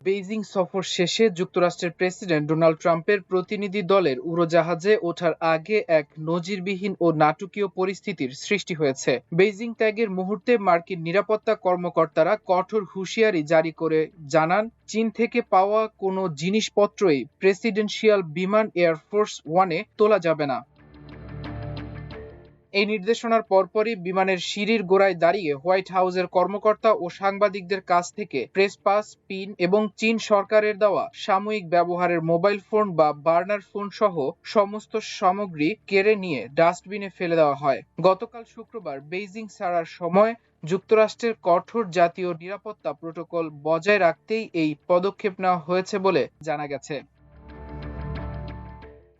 Beijing সফর শেষে যুক্তরাষ্ট্রের প্রেসিডেন্ট ডোনাল্ড ট্রাম্পের প্রতিনিধি দলের উড়োজাহাজে ওঠার আগে এক নজিরবিহীন ও নাটকীয় পরিস্থিতির সৃষ্টি হয়েছে। বেইজিং ত্যাগের মুহূর্তে মার্কিন নিরাপত্তা কর্মকর্তারা কঠোর হুঁশিয়ারি জারি করে জানান, চীন থেকে পাওয়া কোনো জিনিসপত্রই প্রেসিডেন্সিয়াল বিমান এয়ারফোর্স ওয়ানে তোলা যাবে না। এই নির্দেশনার পরপরই বিমানের সিঁড়ির গোড়ায় দাঁড়িয়ে হোয়াইট হাউসের কর্মকর্তা ও সাংবাদিকদের কাছ থেকে প্রেস পাস, পিন এবং চীন সরকারের দেওয়া সাময়িক ব্যবহারের মোবাইল ফোন বা বার্নার ফোন সহ সমস্ত সামগ্রী কেড়ে নিয়ে ডাস্টবিনে ফেলে দেওয়া হয়। গতকাল শুক্রবার বেইজিং ছাড়ার সময় যুক্তরাষ্ট্রের কঠোর জাতীয় নিরাপত্তা প্রোটোকল বজায় রাখতেই এই পদক্ষেপ নেওয়া হয়েছে বলে জানা গেছে।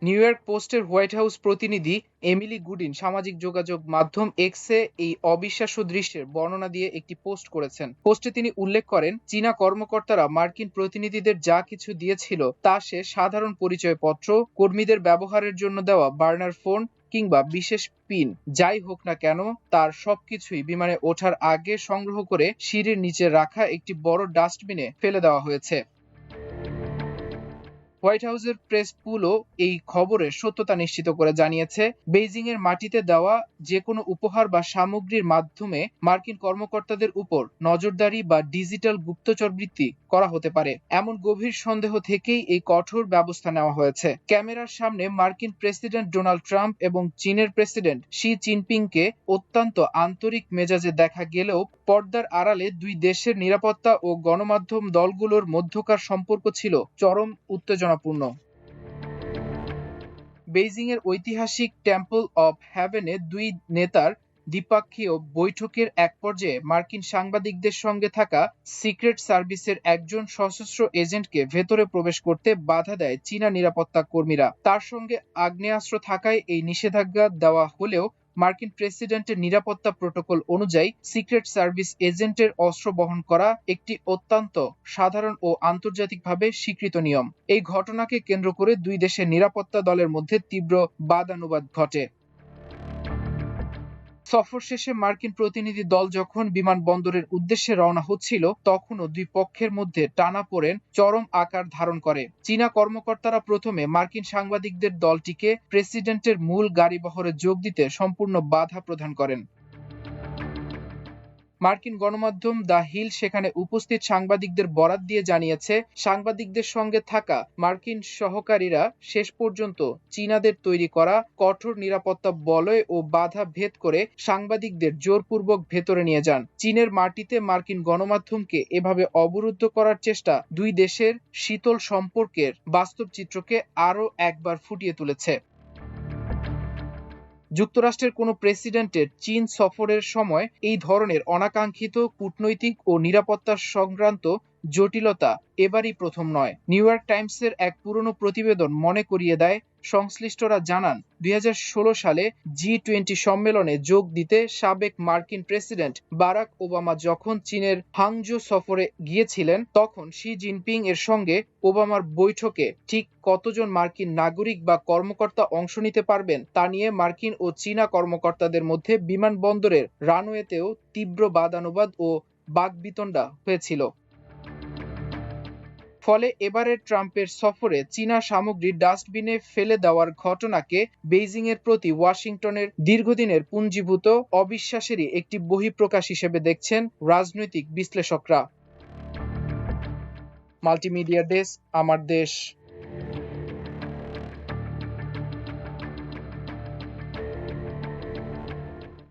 নিউ ইয়র্ক পোস্টের হোয়াইট হাউস প্রতিনিধি এমিলি গুডিন সামাজিক যোগাযোগ মাধ্যম এক্সে এই অবিশ্বাস্য দৃশ্যের বর্ণনা দিয়ে একটি পোস্ট করেছেন। পোস্টে তিনি উল্লেখ করেন, চীনা কর্মকর্তারা মার্কিন প্রতিনিধিদের যা কিছু দিয়েছিল তা সে সাধারণ পরিচয়পত্র, কর্মীদের ব্যবহারের জন্য দেওয়া বার্নার ফোন কিংবা বিশেষ পিন যাই হোক না কেন, তার সবকিছুই বিমানে ওঠার আগে সংগ্রহ করে সিঁড়ির নিচে রাখা একটি বড় ডাস্টবিনে ফেলে দেওয়া হয়েছে। হোয়াইট হাউসের প্রেস পুলও এই খবরের সত্যতা নিশ্চিত করে জানিয়েছে, বেইজিং এর মাটিতে দেওয়া যে কোনো উপহার বা সামগ্রীর মাধ্যমে মার্কিন কর্মকর্তাদের উপর নজরদারি বা ডিজিটাল গুপ্তচরবৃত্তি করা হতে পারে, এমন গভীর সন্দেহ থেকেই এই কঠোর ব্যবস্থা নেওয়া হয়েছে। ক্যামেরার সামনে মার্কিন প্রেসিডেন্ট ডোনাল্ড ট্রাম্প এবং চীনের প্রেসিডেন্ট শি জিনপিংকে অত্যন্ত আন্তরিক মেজাজে দেখা গেলেও পর্দার আড়ালে দুই দেশের নিরাপত্তা ও গণমাধ্যম দলগুলোর মধ্যকার সম্পর্ক ছিল চরম উত্তেজনাপূর্ণ। বেইজিং এর ঐতিহাসিক টেম্পল অব হেভেনে দুই নেতার দ্বিপক্ষীয় বৈঠকের এক পর্যায়ে মার্কিন সাংবাদিকদের সঙ্গে থাকা সিক্রেট সার্ভিসের একজন সশস্ত্র এজেন্টকে ভেতরে প্রবেশ করতে বাধা দেয় চীনা নিরাপত্তা কর্মীরা। তার সঙ্গে আগ্নেয়াস্ত্র থাকায় এই নিষেধাজ্ঞা দেওয়া হলেও মার্কিন প্রেসিডেন্টের নিরাপত্তা প্রোটোকল অনুযায়ী সিক্রেট সার্ভিস এজেন্টের অস্ত্র বহন করা একটি অত্যন্ত সাধারণ ও আন্তর্জাতিকভাবে স্বীকৃত নিয়ম। এই ঘটনাকে কেন্দ্র করে দুই দেশের নিরাপত্তা দলের মধ্যে তীব্র বাদানুবাদ ঘটে। সফর শেষে মার্কিন প্রতিনিধি দল যখন বিমানবন্দরের উদ্দেশ্যে রওনা হচ্ছিল, তখনও দুই পক্ষের মধ্যে টানাপোড়েন চরম আকার ধারণ করে। চীনা কর্মকর্তারা প্রথমে মার্কিন সাংবাদিকদের দলটিকে প্রেসিডেন্টের মূল গাড়িবহরে যোগ দিতে সম্পূর্ণ বাধা প্রদান করেন। মার্কিন গণমাধ্যম দ্য হিল সেখানে উপস্থিত সাংবাদিকদের বরাত দিয়ে জানিয়েছে, সাংবাদিকদের সঙ্গে থাকা মার্কিন সহকারীরা শেষ পর্যন্ত চীনাদের তৈরি করা কঠোর নিরাপত্তা বলয় ও বাধা ভেদ করে সাংবাদিকদের জোরপূর্বক ভেতরে নিয়ে যান। চীনের মাটিতে মার্কিন গণমাধ্যমকে এভাবে অবরুদ্ধ করার চেষ্টা দুই দেশের শীতল সম্পর্কের বাস্তব চিত্রকে আরও একবার ফুটিয়ে তুলেছে। যুক্তরাষ্ট্রের কোনো প্রেসিডেন্টের চীন সফরের সময় এই ধরনের অনাকাঙ্ক্ষিত কূটনৈতিক ও নিরাপত্তা সংক্রান্ত জটিলতা এবারই প্রথম নয়। নিউ ইয়র্ক টাইমসের এক পুরনো প্রতিবেদন মনে করিয়ে দেয়, সংশ্লিষ্টরা জানান 2016 সালে G20 সম্মেলনে যোগ দিতে সাবেক মার্কিন প্রেসিডেন্ট বারাক ওবামা যখন চীনের হাংজো সফরে গিয়েছিলেন, তখন শি জিনপিং এর সঙ্গে ওবামার বৈঠকে ঠিক কতজন মার্কিন নাগরিক বা কর্মকর্তা অংশ নিতে পারবেন তা নিয়ে মার্কিন ও চীনা কর্মকর্তাদের মধ্যে বিমানবন্দরের রানওয়েতেও তীব্র বাদানুবাদ ও বাকবিতণ্ডা হয়েছিল। ফলে এবারের ট্রাম্পের সফরে চীনা সামগ্রী ডাস্টবিনে ফেলে দেওয়ার ঘটনাকে বেইজিংয়ের প্রতি ওয়াশিংটনের দীর্ঘদিনের পুঞ্জীভূত অবিশ্বাসেরই একটি বহিঃপ্রকাশ হিসেবে দেখছেন রাজনৈতিক বিশ্লেষকরা। মাল্টিমিডিয়া ডেস্ক, আমার দেশ।